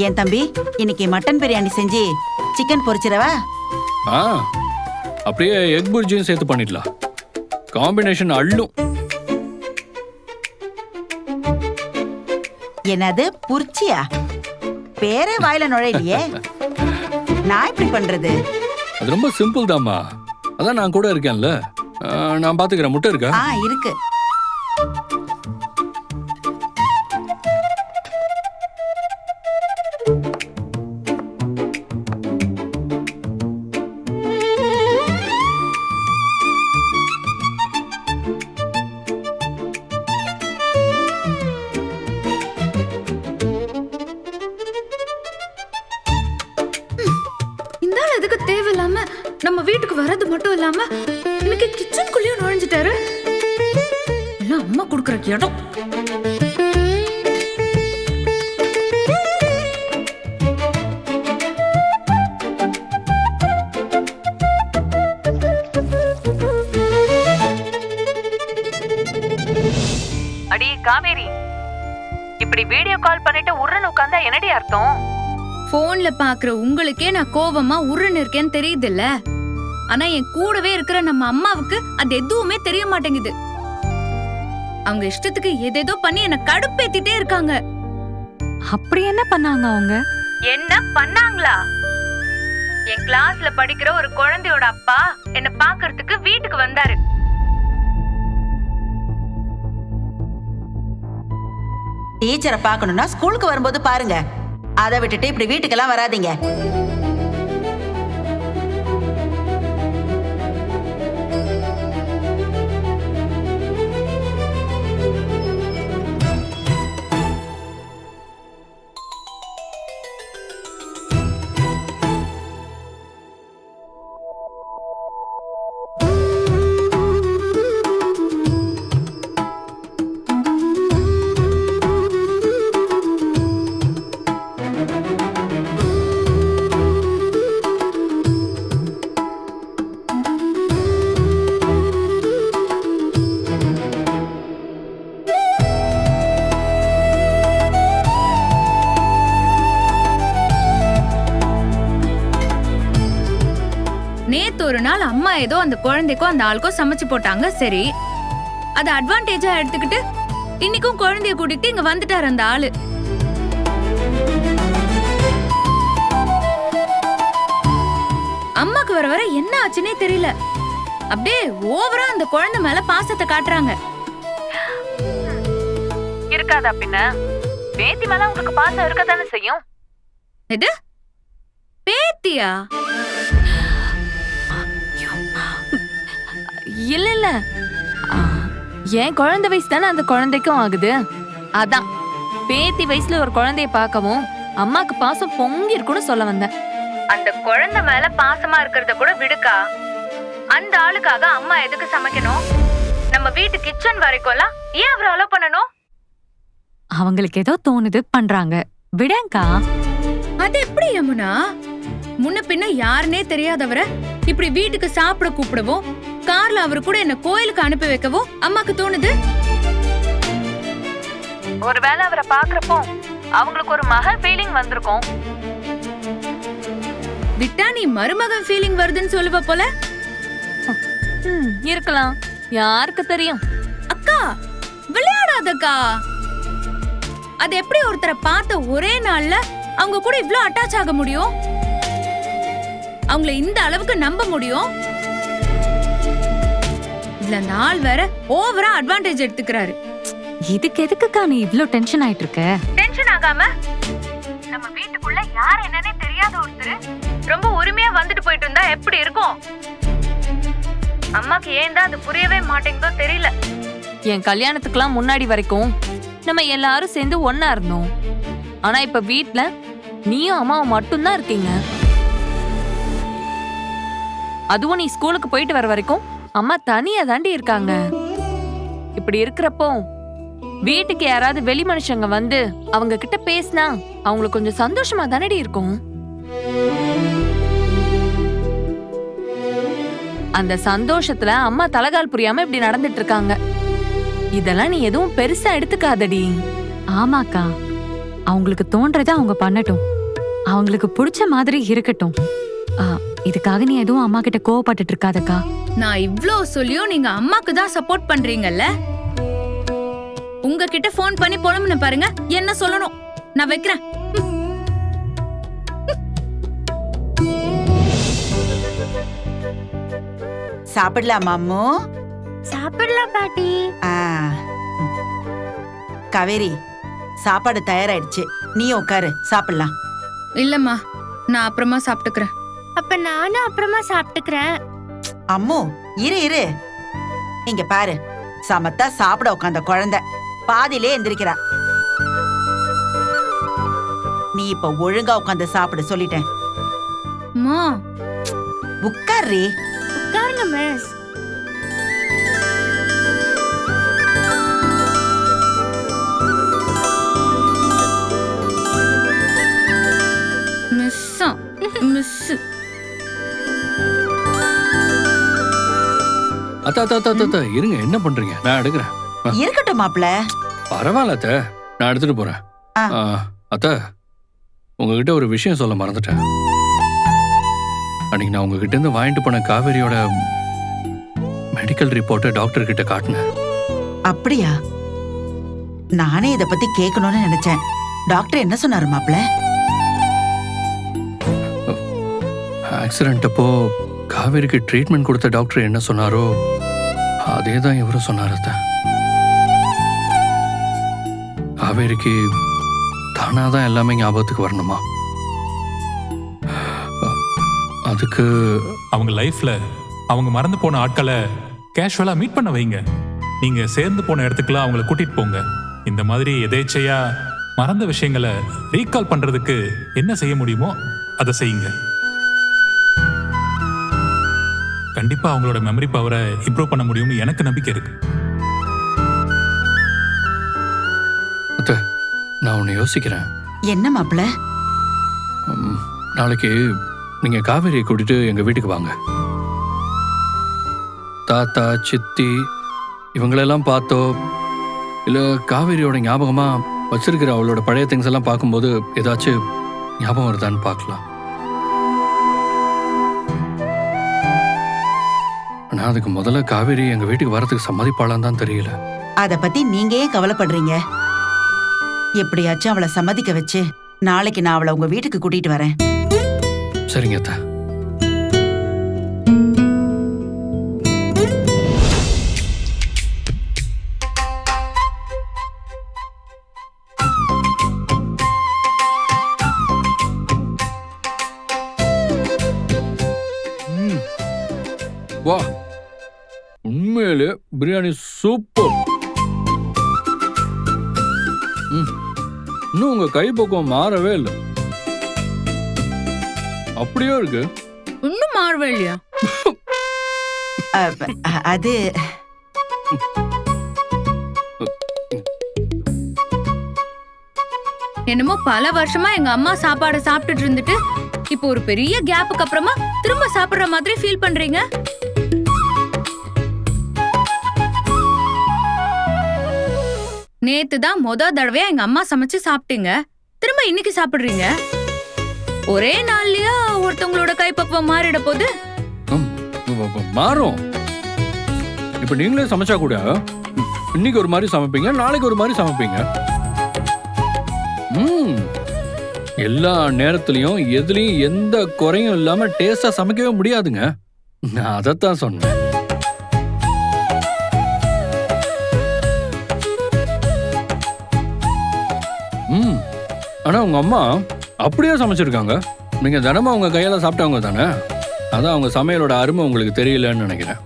என் தம்பி இன்னைக்கு மட்டன் பிரியாணி செஞ்சு சிக்கன் பொரிச்சிடவா? அப்படியே எக் புர்ஜியும் சேர்த்து பண்ணிடலாம். காம்பினேஷன் அள்ளும். என்னது புர்ச்சியா? பேரே வாயில நுழையிலையே. நான் எப்படி பண்றது? அது ரொம்ப சிம்பிள் தாம்மா. அதான் நான் கூட இருக்கேன்ல, நான் பாத்துக்கிறேன். முட்டை இருக்கா? இருக்கு. தேவையில்லாம நம்ம வீட்டுக்கு வர்றது மட்டும் இல்லாம இன்னைக்கு கிச்சனுக்குள்ளேயும் நுழைஞ்சிட்டாரு. எல்லாம் அம்மா கொடுக்குற இடம். அடி காவேரி, இப்படி வீடியோ கால் பண்ணிட்டு உருன்னு உட்கார்ந்தா என்னடி அர்த்தம்? போன்ல பாக்குற உங்களுக்கே நான் கோவமா உருன்னு இருக்கேன்னு தெரியுதுல்ல. ஆனா என் கூடவே இருக்கிற நம்ம அம்மாவுக்கு அது எதுவுமே தெரிய மாட்டேங்குது. அவங்க இஷ்டத்துக்கு எதேதோ பண்ணி என்ன கடுப்பேத்திட்டே இருக்காங்க. அப்படி என்ன பண்ணாங்க அவங்க? என்ன பண்ணாங்களா? என் கிளாஸ்ல படிக்கிற ஒரு குழந்தையோட அப்பா என்ன பாக்குறதுக்கு வீட்டுக்கு வந்தாரு. டீச்சரை பார்க்கணும்னா ஸ்கூலுக்கு வரும்போது பாருங்க. அதை விட்டுட்டு இப்படி வீட்டுக்கெல்லாம் வராதீங்க. நேத்து ஒரு நாள் அம்மா ஏதோ அந்த குழந்தைக்கோ அந்த ஆளுக்கோ சமைச்சு போட்டாங்க. சரி, அது அட்வான்டேஜா எடுத்துக்கிட்டு இன்னைக்கும் குழந்தைய கூட்டிட்டு இங்க வந்துட்டாரு அந்த ஆளு. அம்மாக்கு வர வர என்ன ஆச்சுன்னே தெரியல. அப்படியே ஓவரா அந்த குழந்தை மேல பாசத்தை காட்டுறாங்க. இருக்காதா பின்ன? பேத்தி மேல உங்களுக்கு பாசம் இருக்கதானே செய்யும். எது பேத்தியா? இல்ல இல்ல, என் குழந்தை வயசு தானே அந்த குழந்தைக்கும் ஆகுது. அதான் பேத்தி வயசுல ஒரு குழந்தைய பார்க்கவும் அம்மாக்கு பாசம் பொங்கி இருக்குன்னு சொல்ல வந்தேன். அந்த குழந்தை மேல பாசமா இருக்கிறத கூட விடுக்கா. அந்த ஆளுக்காக அம்மா எதுக்கு சமைக்கணும்? நம்ம வீட்டு கிச்சன் வரைக்கும்லாம் ஏன் அவரை அலோ பண்ணணும்? அவங்களுக்கு ஏதோ தோணுது பண்றாங்க, விடங்கா. அது எப்படி யமுனா? முன்ன பின்ன யாருன்னே தெரியாதவரை இப்படி வீட்டுக்கு சாப்பிட கூப்பிடவும், கார்ல அவரு கூட என்ன கோயிலுக்கு அனுப்பி வைக்கவும் அம்மாக்கு தோணுது. ஒருவேளை அவரை பாக்குறப்போ அவங்களுக்கு ஒரு மகள் ஃபீலிங் வந்திருக்கும். விட்டா நீ மருமகன் ஃபீலிங் வருதுன்னு சொல்லுவ போல. இருக்கலாம், யாருக்கு தெரியும். அக்கா விளையாடாதக்கா. அது எப்படி ஒருத்தரை பார்த்த ஒரே நாள்ல அவங்க கூட இவ்ளோ அட்டாச் ஆக முடியும்? அவங்கள இந்த அளவுக்கு நம்ப முடியும்? இதுல அந்த ஆள் வேற ஓவரா அட்வான்டேஜ் எடுத்துக்கிறாரு. இதுக்கு எதுக்குக்கா நீ இவ்ளோ டென்ஷன் ஆயிட்டு இருக்க? டென்ஷன் ஆகாம, நம்ம வீட்டுக்குள்ள யார் என்னன்னே தெரியாத ஒருத்தர் ரொம்ப உரிமையா வந்துட்டு போயிட்டு இருந்தா எப்படி இருக்கும்? அம்மாக்கு ஏன் தான் அது புரியவே மாட்டேங்குதோ தெரியல. என் கல்யாணத்துக்குலாம் முன்னாடி வரைக்கும் நம்ம எல்லாரும் சேர்ந்து ஒன்னா இருந்தோம். ஆனா இப்ப வீட்ல நீயும் அம்மாவும் மட்டும்தான் இருக்கீங்க. அதுவும் நீ ஸ்கூலுக்கு போயிட்டு வர வரைக்கும் அம்மா தனியா தாண்டி இருக்காங்க. இப்படி இருக்கிறப்போ வீட்டுக்கு யாராவது வெளி மனுஷங்க வந்து அவங்க கிட்ட பேசினா அவங்களுக்கு கொஞ்சம் சந்தோஷமா தானடி இருக்கும். அந்த சந்தோஷத்துல அம்மா தலகால் புரியாம இப்படி நடந்துட்டு இருக்காங்க. இதெல்லாம் நீ எதுவும் பெருசா எடுத்துக்காதடி. ஆமாக்கா, அவங்களுக்கு தோன்றதை அவங்க பண்ணட்டும். அவங்களுக்கு பிடிச்ச மாதிரி இருக்கட்டும். இதுக்காக நீ எதுவும் அம்மா கிட்ட கோவப்பட்டுட்டு இருக்காதக்கா. நான் இவ்ளோ சொல்லியும் நீங்க அம்மாக்கு தான் சப்போர்ட் பண்றீங்கல்ல. உங்ககிட்ட ஃபோன் பண்ணி புலம்புன பாருங்க, என்ன சொல்லணும். நான் வைக்கிறேன். சாப்பிடலாமா அம்மு? சாப்பிடலாம் பாட்டி. ஆ. காவேரி, சாப்பாடு தயாராயிடுச்சு, நீ உட்காரு, சாப்பிடலாம். இல்லம்மா, நான் அப்புறமா சாப்பிட்டுக்கிறேன். அப்ப நானும் அப்புறமா சாப்பிட்டுக்கிறேன். அம்மு, இரு இரு. இங்க பாரு, சமத்தா சாப்பிட உட்காந்த குழந்தை பாதியிலே எந்திரிக்கிறா. நீ இப்ப ஒழுங்கா உட்காந்து சாப்பிட சொல்லிட்டேன். அம்மா, உட்கார்றி. உட்காருங்க மிஸ். மிஸ்ஸா மிஸ். அத்தா அத்தா அத்தா அத்தா, இருங்க, என்ன பண்றீங்க? நான் எடுக்கிறேன். இருக்கட்டும் மாப்ள. பரவாயில்ல அத்தை, நான் எடுத்துட்டு போறேன். ஆ. அத்தை, உங்ககிட்ட ஒரு விஷயம் சொல்ல மறந்துட்டேன். அன்னைக்கு நான் உங்ககிட்ட இருந்து வாங்கிட்டு போன காவேரியோட மெடிக்கல் ரிப்போர்ட்டை டாக்டர் கிட்ட காட்டினேன். அப்படியா? நானே இத பத்தி கேட்கணும்னு நினைச்சேன். டாக்டர் என்ன சொன்னாரு மாப்ள? ஆக்சிடென்ட் அப்போ காவேரிக்கு ட்ரீட்மெண்ட் கொடுத்த டாக்டர் என்ன சொன்னாரோ அதே தான் இவரும் சொன்னார். அத்தை, காவேரிக்கு தானாதான் எல்லாமே ஞாபகத்துக்கு வரணுமா? அதுக்கு அவங்க லைஃப்ல அவங்க மறந்து போன ஆட்களை கேஷுவலா மீட் பண்ண வைங்க. நீங்க சேர்ந்து போன இடத்துக்குலாம் அவங்கள கூட்டிட்டு போங்க. இந்த மாதிரி எதேச்சையா மறந்த விஷயங்களை ரீகால் பண்றதுக்கு என்ன செய்ய முடியுமோ அதை செய்யுங்க. கண்டிப்பா அவங்களோட மெமரி பவரை இம்ப்ரூவ் பண்ண முடியும்னு எனக்கு நம்பிக்கை இருக்கு. அத்தை, நான் ஒன்று யோசிக்கிறேன். என்ன மாப்ள? நாளைக்கு நீங்க காவேரியை கூட்டிட்டு எங்க வீட்டுக்கு வாங்க. தாத்தா, சித்தி இவங்களெல்லாம் பார்த்தோ இல்ல காவேரியோட ஞாபகமா வச்சிருக்கிற அவளோட பழைய திங்ஸ் எல்லாம் பார்க்கும்போது ஏதாச்சும் ஞாபகம் வருதான்னு பார்க்கலாம். ஆனா அதுக்கு முதல்ல காவேரி எங்க வீட்டுக்கு வரதுக்கு சம்மதிப்பாளான்னு தான் தெரியல. அத பத்தி நீங்க ஏன் கவலைப்படுறீங்க? எப்படியாச்சும் அவளை சம்மதிக்க வச்சு நாளைக்கு நான் அவளை உங்க வீட்டுக்கு கூட்டிட்டு வரேன். சரிங்க அத்தை. வா, உண்மையிலே பிரியாணி சூப்பர். இன்னும் உங்க கைப்பக்குவம் மாறவே இல்லை, அப்படியே இருக்கு. இன்னும் மாறவே இல்லையா? அது என்னமோ பல வருஷமா எங்க அம்மா சாப்பாடு சாப்பிட்டுட்டு இருந்துட்டு இப்போ ஒரு பெரிய கேப்புக்கு அப்புறமா திரும்ப சாப்பிடுற மாதிரி ஃபீல் பண்றீங்க. நேத்து தான் தடவையா எங்க அம்மா சமைச்சு சாப்பிட்டீங்க, திரும்ப இன்னைக்கு சாப்பிடுறீங்க. ஒரே நாள்லயா ஒருத்தவங்களோட கைப்பக்குவம் மாறிட போகுது? மாறும். இப்ப நீங்களே சமைச்சா கூட இன்னைக்கு ஒரு மாதிரி சமைப்பீங்க, நாளைக்கு ஒரு மாதிரி சமைப்பீங்க. எல்லா நேரத்திலையும் எதுலயும் எந்த குறையும் இல்லாம டேஸ்டா சமைக்கவே முடியாதுங்க. நான் அதைத்தான் சொன்னேன். ஆனா உங்க அம்மா அப்படியே சமைச்சிருக்காங்க. நீங்க தினமும் அவங்க கையால சாப்பிட்டவங்க தானே, அதான் அவங்க சமையலோட அருமை உங்களுக்கு தெரியலன்னு நினைக்கிறேன்.